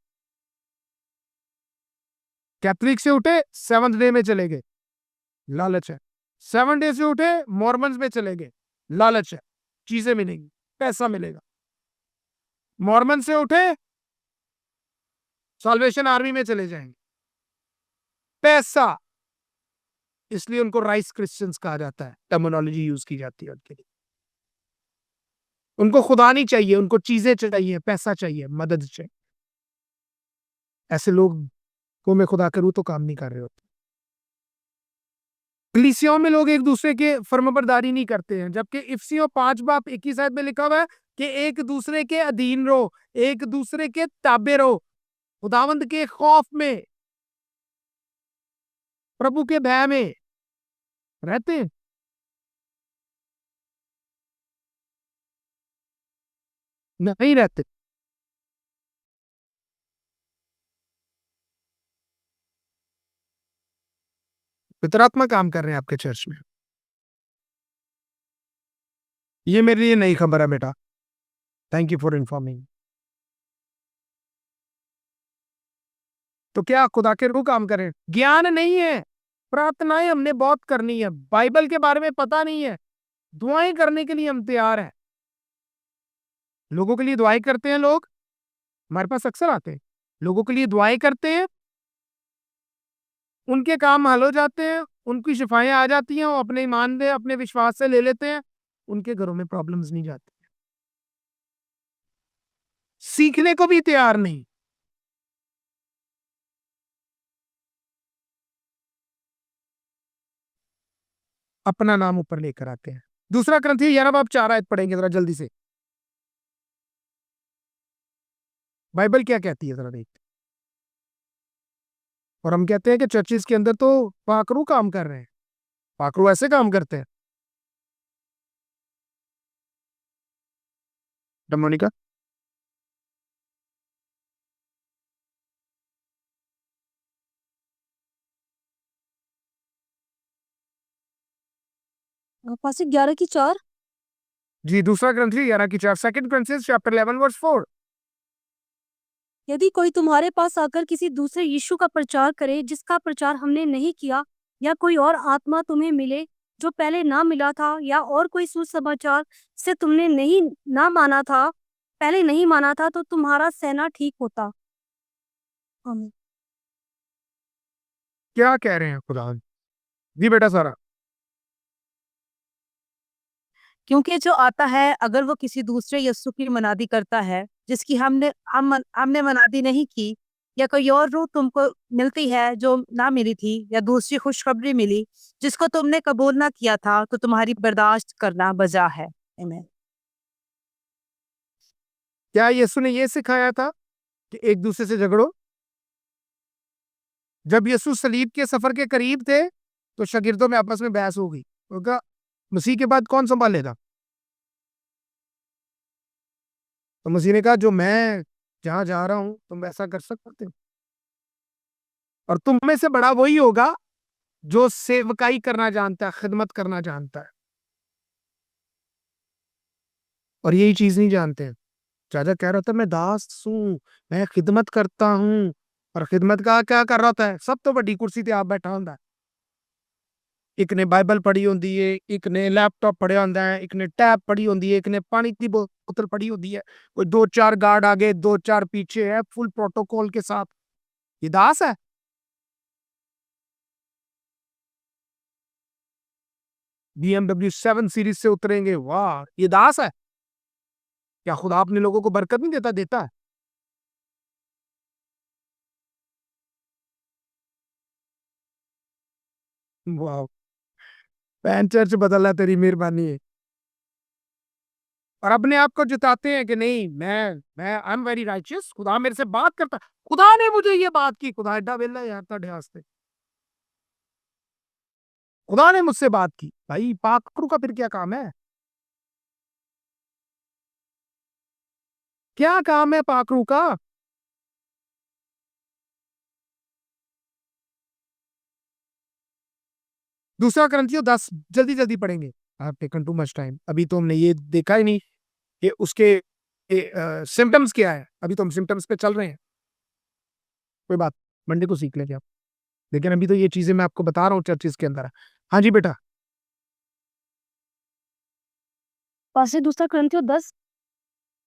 Speaker 1: कैथलिक से उठे 7th डे में चले गए, लालच है। 7 डे से उठे मॉर्मन्स में चले गए, लालच है, चीजें मिलेंगी, पैसा मिलेगा। मॉर्मन से उठे साल्वेशन आर्मी में चले जाएंगे, पैसा। इसलिए उनको राइस क्रिश्चियंस कहा जाता है, टर्मिनोलॉजी यूज की जाती है उनके लिए। उनको खुदा नहीं चाहिए, उनको चीजें चाहिए, पैसा चाहिए, मदद चाहिए। ऐसे लोग को मैं खुदा करूं तो काम नहीं कर रहे होते। कलीसियाओं में लोग एक दूसरे के फर्माबरदारी नहीं करते हैं, जबकि इफिसियों 5:21 आयत में लिखा हुआ है कि एक दूसरे के अधीन रहो, एक दूसरे के ताबे रहो, खुदावंद के खौफ में, प्रभु के भय में रहते हैं। नहीं रहते। पितरात्मा काम कर रहे हैं आपके चर्च में। ये मेरे लिए नई खबर है बेटा। Thank you for informing. तो क्या खुदा के रूह काम करें? ज्ञान नहीं है, प्रार्थनाएं हमने बहुत करनी है, बाइबल के बारे में पता नहीं है, दुआएं करने के लिए हम तैयार हैं। लोगों के लिए दुआएं करते हैं लोग, हमारे पास अक्सर आते हैं, लोगों के लिए दुआएं करते हैं, उनके काम हल हो जाते हैं, उनकी शिफाएं आ जाती हैं, वो अपने ईमान से, अपने विश्वास से ले लेते हैं, उनके घरों में प्रॉब्लम्स नहीं जाती। सीखने को भी तैयार नहीं। अपना नाम ऊपर लेकर आते हैं। दूसरा ग्रंथी 11:4 आयत पढ़ेंगे जरा जल्दी से। बाइबल क्या कहती है जरा देख। और हम कहते हैं कि चर्चिस के अंदर तो पाखरू काम कर रहे हैं। पाखरू ऐसे काम करते हैं? मोनिका,
Speaker 2: पासी 11 की 4।
Speaker 1: जी, दूसरा ग्रंथी 11 की 4, सेकंड ग्रंथियस चैप्टर 11 वर्स 4।
Speaker 2: यदि कोई तुम्हारे पास आकर किसी दूसरे यीशु का प्रचार करे जिसका प्रचार हमने नहीं किया, या कोई और आत्मा तुम्हें मिले जो पहले ना मिला था, या और कोई सुसमाचार से तुमने पहले नहीं माना था, तो तुम्हारा सहना ठीक होता। आमीन।
Speaker 1: क्या कह रहे हैं खुदा? जी बेटा सारा।
Speaker 3: क्योंकि जो आता है अगर वो किसी दूसरे यीशु की मनादी करता है जिसकी हमने मनादी नहीं की, या कोई और रूह तुमको मिलती है जो ना मिली थी, या दूसरी खुशखबरी मिली जिसको तुमने कबूल ना किया था, तो तुम्हारी बर्दाश्त करना बजा है। आमीन।
Speaker 1: क्या यीशु ने ये सिखाया था कि एक दूसरे से झगड़ो? जब यीशु सलीब के सफर के करीब थे तो शागिर्दों में आपस में बहस हो गई। उनका मसीह के बाद कौन संभालेगा? तो मसीह ने कहा जो मैं जहां जा रहा हूं तुम वैसा कर सकते हो, और तुम में से बड़ा वही होगा जो सेवकाई करना जानता है, खिदमत करना जानता है। और यही चीज नहीं जानते हैं। राजा कह रहा था मैं दास हूं, मैं खिदमत करता हूं। और खिदमत का क्या कर रहा था? सब तो बड़ी कुर्सी ते आप बैठा होंदा है। एक ने बाइबल पढ़ी होंदी है, एक ने लैपटॉप पढ़िया होंदा है, एक ने टैब पढ़ी होंदी है, एक ने पानी की बोतल पढ़ी होती है, कोई 2-4 गार्ड आगे 2-4 पीछे है, फुल प्रोटोकॉल के साथ। ये दास है? BMW 7 सीरीज से उतरेंगे, वाह ये दास है? क्या खुदा अपने लोगों को बरकत नहीं देता? देता है। वाह, पैन चर्च बदलना तेरी मेहरबानी है। और अपने आप को जिताते हैं कि नहीं, आई एम वेरी राइचियस, खुदा मेरे से बात करता है। खुदा ने मुझे ये बात की। खुदा एडा वेला यार ताड़े वास्ते। खुदा ने मुझसे बात की। भाई पाखरू का फिर क्या काम है? क्या काम है पाखरू का? दूसरा ग्रंथियों 10 जल्दी जल्दी पढ़ेंगे। आप टेकन टू मच टाइम। अभी तो हमने ये देखा ही नहीं कि उसके सिम्टम्स क्या है। अभी तो हम सिम्टम्स पे चल रहे हैं। कोई बात, मंडे को सीख लेंगे आप। लेकिन अभी तो ये चीजें मैं आपको बता रहा हूँ चर्चिस के अंदर है। हाँ जी बेटा।
Speaker 2: पासी दूसरा क्रंथियो 10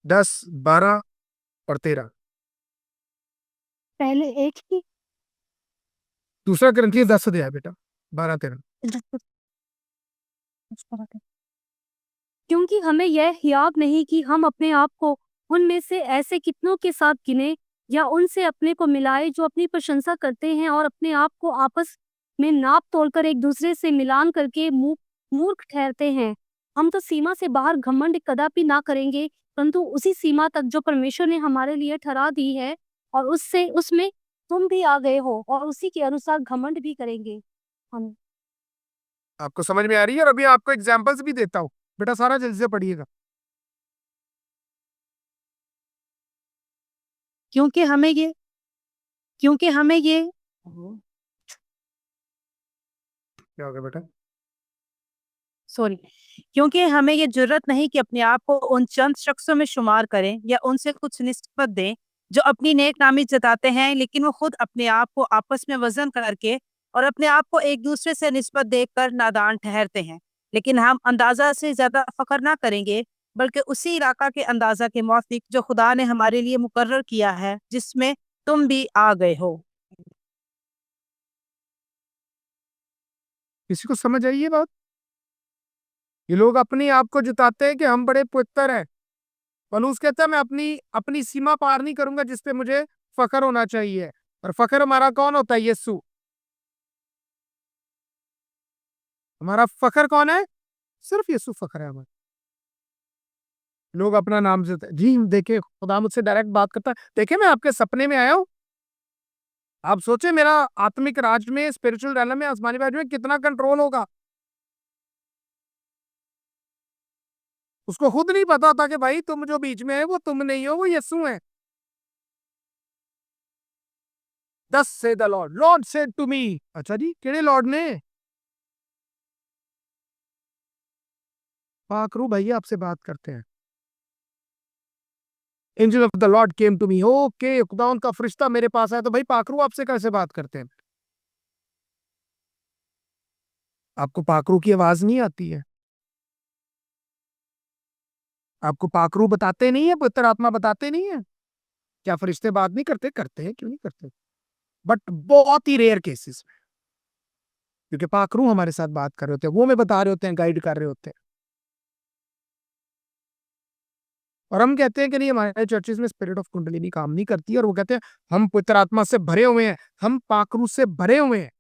Speaker 1: 10, 12 और 13।
Speaker 2: पहले एक ही।
Speaker 1: दूसरा ग्रंथियों 10 अध्याय बेटा, 12, 13।
Speaker 2: क्योंकि हमें यह याद नहीं कि हम अपने आप को उनमें से ऐसे कितनों के साथ गिने, या उनसे अपने को मिलाए जो अपनी प्रशंसा करते हैं और अपने आप को आपस में नाप तोलकर एक दूसरे से मिलान करके मूर्ख ठहरते हैं। हम तो सीमा से बाहर घमंड कदापि ना करेंगे, परंतु उसी सीमा तक जो परमेश्वर ने हमारे लिए ठहरा दी है, और उसमें तुम भी आ गए हो, और उसी के अनुसार घमंड भी करेंगे हम।
Speaker 1: आपको समझ में आ रही है? और अभी आपको एग्जांपल्स भी देता हूँ बेटा, सारा जल्दी से पढ़िएगा।
Speaker 3: क्योंकि हमें ये क्योंकि हमें ये
Speaker 1: क्या हो गया बेटा?
Speaker 3: सॉरी क्योंकि हमें ये जरूरत नहीं कि अपने आप को उन चंद शख्सों में शुमार करें या उनसे कुछ निस्बत दें जो अपनी नेक नामी जताते हैं, लेकिन वो खुद अपने आप को आपस में वजन करके और अपने आप को एक दूसरे से निस्बत देकर नादान ठहरते हैं। लेकिन हम अंदाजा से ज्यादा फख्र ना करेंगे, बल्कि उसी इलाका के अंदाजा के मौफिक जो खुदा ने हमारे लिए मुकर्रर किया है, जिसमें तुम भी आ गए हो।
Speaker 1: किसी को समझ आई ये बात? ये लोग अपने आप को जिताते हैं कि हम बड़े पवित्र हैं। पौलुस कहता है मैं अपनी अपनी सीमा पार नहीं करूंगा जिस पे मुझे फख्र होना चाहिए। और फख्र हमारा कौन होता है? यीशु। हमारा फख्र कौन है? सिर्फ यीशु फख्र है हमारा। लोग अपना नाम से जी देखे, खुदा मुझसे डायरेक्ट बात करता है। देखे मैं आपके सपने में आया हूँ। आप सोचे मेरा आत्मिक राज में, स्पिरिचुअल realm में, आसमानी राज में कितना कंट्रोल होगा। उसको खुद नहीं पता था कि भाई तुम जो बीच में है वो तुम नहीं हो, वो यीशु है। Thus said the Lord. Lord said to me. अच्छा जी, केड़े लॉर्ड ने? पाकरू भैया आपसे बात करते हैं। Angel of the lord came to me. Okay, खुदा का फरिश्ता मेरे पास आया। तो भाई पाकरू आपसे कैसे बात करते हैं? आपको पाकरू की आवाज नहीं आती है? आपको पाकरू बताते नहीं है? पवित्र आत्मा बताते नहीं है? क्या फरिश्ते बात नहीं करते? करते हैं, क्यों नहीं करते? बट बहुत ही रेयर केसेस में, क्योंकि पाकरू हमारे साथ बात कर रहे होते हैं, वो हमें बता रहे होते हैं, गाइड कर रहे होते हैं। और हम कहते हैं कि नहीं, हमारे चर्चेस में स्पिरिट ऑफ कुंडलिनी काम नहीं करती, और वो कहते हैं हम पवित्र आत्मा से भरे हुए हैं, हम पाकरू से भरे हुए हैं।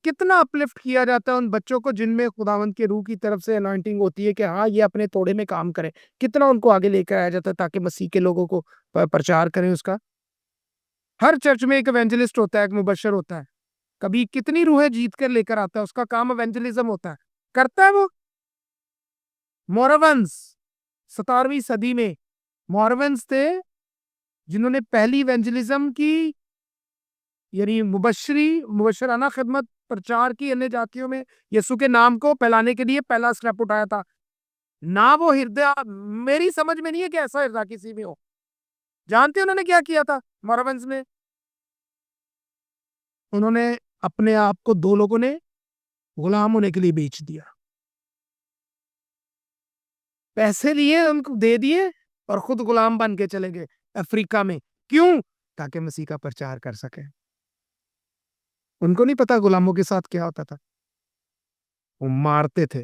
Speaker 1: कितना अपलिफ्ट किया जाता है उन बच्चों को जिनमें खुदावंद के रूह की तरफ से अनॉइंटिंग होती है कि हाँ ये अपने तोड़े में काम करें। कितना उनको आगे लेकर आया जाता है ताकि मसीह के लोगों को प्रचार करें उसका। हर चर्च में एक एवेंजलिस्ट होता है, एक मुबशर होता है। कभी कितनी रूहें जीत कर लेकर आता है, उसका काम एवेंजलिज्म होता है। करता है वो। मोरावंस 17वीं सदी में मोरावंस थे जिन्होंने पहली इवेंजलिज्म की, यानी मुबशराना खिदमत प्रचार की अन्य जातियों में यीशु के नाम को फैलाने के लिए पहला स्टेप उठाया था। ना वो हृदय, मेरी समझ में नहीं है कि ऐसा हृदय किसी में हो। जानते हैं उन्होंने क्या किया था मोरावंस में? उन्होंने अपने आप को दो लोगों ने गुलाम होने के लिए बेच दिया। पैसे लिए, उनको दे दिए, और खुद गुलाम बन के चले गए अफ्रीका में। क्यों? ताकि मसीह का प्रचार कर सके। उनको नहीं पता गुलामों के साथ क्या होता था। वो मारते थे,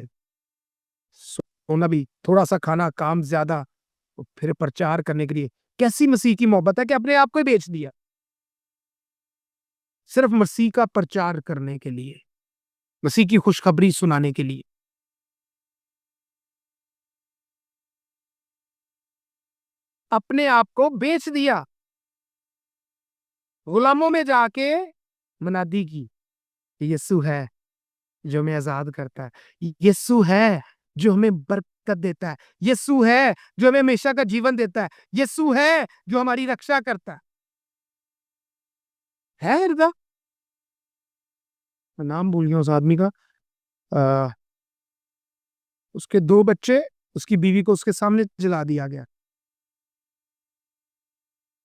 Speaker 1: सोना भी, थोड़ा सा खाना, काम ज्यादा, फिर प्रचार करने के लिए। कैसी मसीह की मोहब्बत है कि अपने आप को ही बेच दिया सिर्फ मसीह का प्रचार करने के लिए, मसीह की खुशखबरी सुनाने के लिए। अपने आप को बेच दिया। गुलामों में जाके मनादी की, यीशु है जो हमें आजाद करता है, यीशु है जो हमें बरकत देता है, यीशु है जो हमें हमेशा का जीवन देता है, यीशु है जो हमारी रक्षा करता है हृदय। मैं नाम भूल गया उस आदमी का। आ, उसके दो बच्चे, उसकी बीवी को उसके सामने जला दिया गया।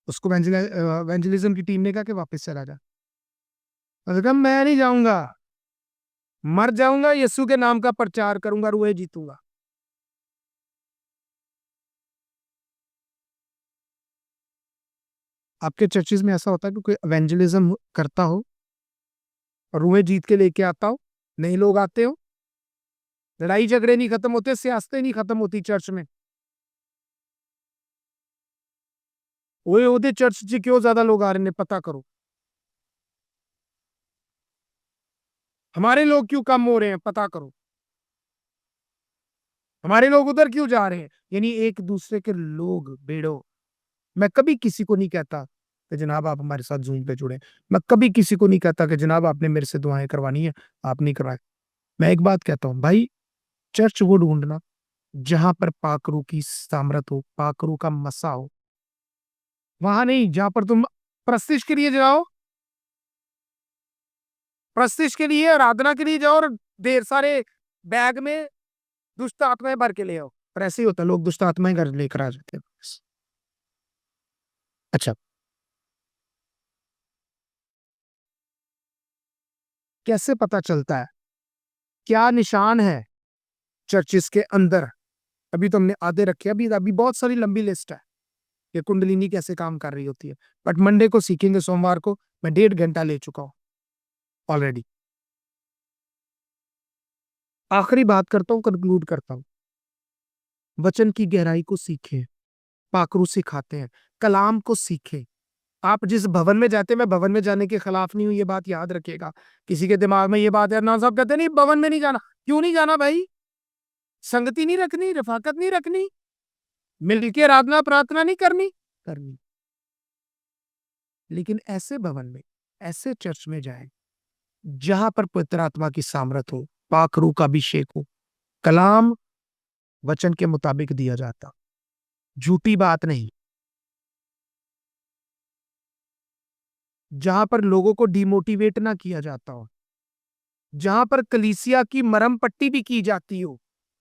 Speaker 1: उसको एवेंजलिज्म की टीम ने कहा कि वापस चला जा। उसने कहा मैं नहीं जाऊंगा, मर जाऊंगा, यीशु के नाम का प्रचार करूंगा, रूहे जीतूंगा। आपके चर्चिस में ऐसा होता है कि कोई एवेंजलिज्म करता हो और रूहे जीत के लेके आता हो, नए लोग आते हो, लड़ाई झगड़े नहीं खत्म होते, सियासतें नहीं खत्म होती चर्च में। वो चर्च च क्यों ज्यादा लोग आ रहे हैं, पता करो। हमारे लोग क्यों कम हो रहे हैं, पता करो। हमारे लोग उधर क्यों जा रहे हैं, यानी एक दूसरे के लोग बेड़ो। मैं कभी किसी को नहीं कहता कि जनाब आप हमारे साथ जूम पे जुड़े। मैं कभी किसी को नहीं कहता कि जनाब आपने मेरे से दुआएं करवानी है, आप नहीं करवाए। मैं एक बात कहता हूँ भाई, चर्च वो ढूंढना जहां पर पाकरू की सामर्थ हो, पाकरू का मसा हो। वहां नहीं जहां पर तुम प्रस्तिश के लिए जाओ, प्रस्तिश के लिए, आराधना के लिए जाओ, और ढेर सारे बैग में दुष्ट आत्माएं भर के ले आओ। पर ऐसे ही होता है, लोग दुष्ट आत्माएं घर लेकर आ जाते हैं। अच्छा, कैसे पता चलता है, क्या निशान है चर्चिस के अंदर? अभी तो हमने आधे रखे, अभी अभी बहुत सारी लंबी लिस्ट है कि कुंडलिनी कैसे काम कर रही होती है। बट मंडे को सीखेंगे, सोमवार को। मैं 1.5 घंटा ले चुका हूं ऑलरेडी। आखिरी बात करता हूं, कंक्लूड करता हूं। वचन की गहराई को सीखें, पाखरू सिखाते हैं, कलाम को सीखें। आप जिस भवन में जाते हैं, मैं भवन में जाने के खिलाफ नहीं हूं, ये बात याद रखिएगा। किसी के दिमाग में ये बात है ना, साहब कहते नहीं भवन में नहीं जाना। क्यों नहीं जाना भाई? संगति नहीं रखनी, रफाकत नहीं रखनी, मिलके आराधना प्रार्थना नहीं करनी? करनी। लेकिन ऐसे भवन में, ऐसे चर्च में जाए जहां पर पवित्र आत्मा की सामर्थ हो, पाक रूह का अभिषेक हो, कलाम वचन के मुताबिक दिया जाता, झूठी बात नहीं। जहां पर लोगों को डिमोटिवेट ना किया जाता हो, जहां पर कलीसिया की मरहम पट्टी भी की जाती हो,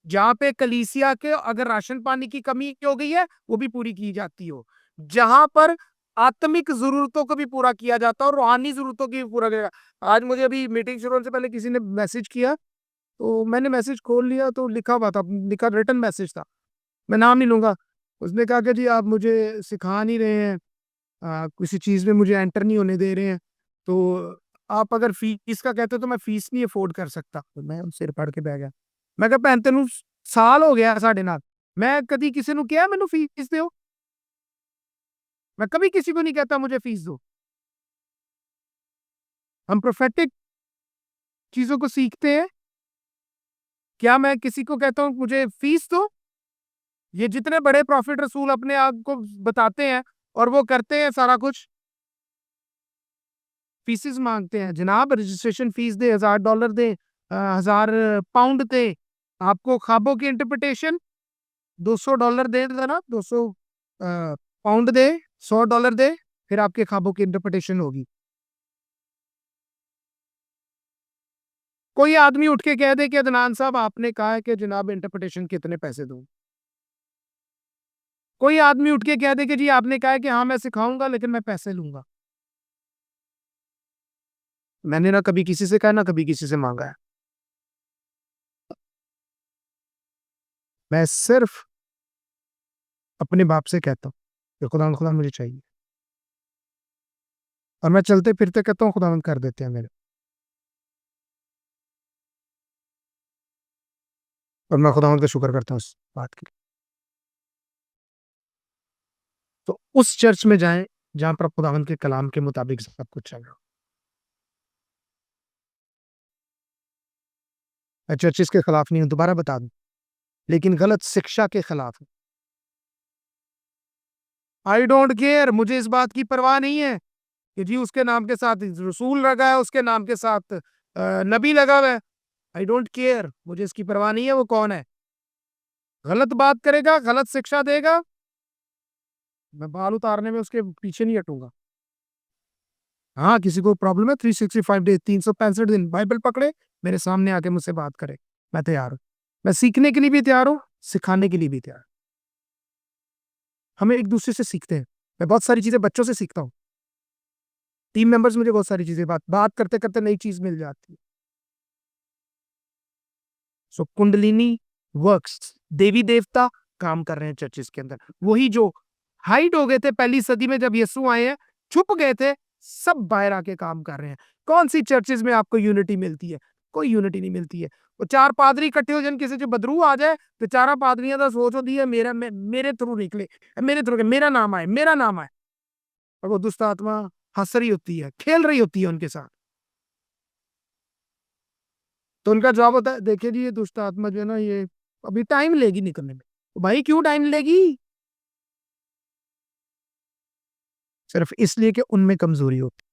Speaker 1: जहां पे कलीसिया के अगर राशन पानी की कमी हो गई है वो भी पूरी की जाती हो, जहां पर आत्मिक जरूरतों को भी पूरा किया जाता है और रूहानी जरूरतों की भी पूरा किया। आज मुझे अभी मीटिंग शुरू होने से पहले किसी ने मैसेज किया, तो मैंने मैसेज खोल लिया तो लिखा हुआ था, लिखा रिटन मैसेज था, मैं नाम नहीं लूंगा। उसने कहा कि जी आप मुझे सिखा नहीं रहे हैं, किसी चीज में मुझे एंटर नहीं होने दे रहे हैं, तो आप अगर फीस का कहते हो तो मैं फीस नहीं अफोर्ड कर सकता। तो मैं सिर पड़ के बह गया। मैं कहा भैन तेनू साल हो गया साढ़े नाल, मैं कभी किसी को किया मैनू फीस दो? मैं कभी किसी को नहीं कहता मुझे फीस दो। हम प्रोफेटिक चीजों को सीखते हैं, क्या मैं किसी को कहता हूँ मुझे फीस दो? ये जितने बड़े प्रॉफिट रसूल अपने आप को बताते हैं और वो करते हैं सारा कुछ, फीसिस मांगते हैं। जनाब रजिस्ट्रेशन फीस दे, $1000 दे, 1000 पाउंड दे, आपको ख्वाबों की इंटरप्रिटेशन $200 दे देना, 200 पाउंड दे, $100 दे, फिर आपके ख्वाबों की इंटरप्रिटेशन होगी। कोई आदमी उठ के कह दे कि अदनान साहब आपने कहा है कि जनाब इंटरप्रिटेशन कितने पैसे दूं? कोई आदमी उठ के कह दे कि जी आपने कहा है कि हाँ मैं सिखाऊंगा लेकिन मैं पैसे लूंगा। मैंने ना कभी किसी से कहा ना कभी किसी से मांगा है। मैं सिर्फ अपने बाप से कहता हूँ कि खुदा खुदा मुझे चाहिए, और मैं चलते फिरते कहता हूँ खुदावंद कर देते हैं मेरे, और मैं खुदावंद का शुक्र करता हूँ इस बात के लिए। तो उस चर्च में जाएं जहां पर खुदावंद के कलाम के मुताबिक सब कुछ चल रहा हो। मैं चर्चिस के खिलाफ नहीं हूं, दोबारा बता दूं, लेकिन गलत शिक्षा के खिलाफ हूं। आई डोंट केयर, मुझे इस बात की परवाह नहीं है कि जी उसके नाम के साथ रसूल लगा है, उसके नाम के साथ नबी लगा हुआ है। आई डोंट केयर, मुझे इसकी परवाह नहीं है वो कौन है। गलत बात करेगा, गलत शिक्षा देगा, मैं बाल उतारने में उसके पीछे नहीं हटूंगा। हाँ, किसी को प्रॉब्लम है 365 डे 365 दिन बाइबल पकड़े, मेरे सामने आके मुझसे बात करे, मैं तैयार हूँ। मैं सीखने के लिए भी तैयार हूँ, सिखाने के लिए भी तैयार। हमें एक दूसरे से सीखते हैं। मैं बहुत सारी चीजें बच्चों से सीखता हूँ, टीम मेंबर्स मुझे बहुत सारी चीजें बात करते करते नई चीज मिल जाती है। सो कुंडलिनी वर्क्स, देवी देवता काम कर रहे हैं चर्चिस के अंदर। वही जो हाइड हो गए थे पहली सदी में जब यीशु आए हैं, छुप गए थे, सब बाहर आके काम कर रहे हैं। कौन सी चर्चिस में आपको यूनिटी मिलती है? कोई यूनिटी नहीं मिलती है। वो चार पादरी इकट्ठे हो जाए, किसी जो बदरू आ जाए तो चारा पादरियां का सोच होती है मेरे थ्रू निकले, मेरे थ्रू मेरा नाम आए, मेरा नाम आए, और वो दुष्ट आत्मा हंस रही होती है, खेल रही होती है उनके साथ। तो उनका जवाब होता है देखिए जी ये दुष्ट आत्मा जो है ना ये अभी टाइम लेगी निकलने में। तो भाई क्यों टाइम लेगी? सिर्फ इसलिए कि उनमें कमजोरी होती।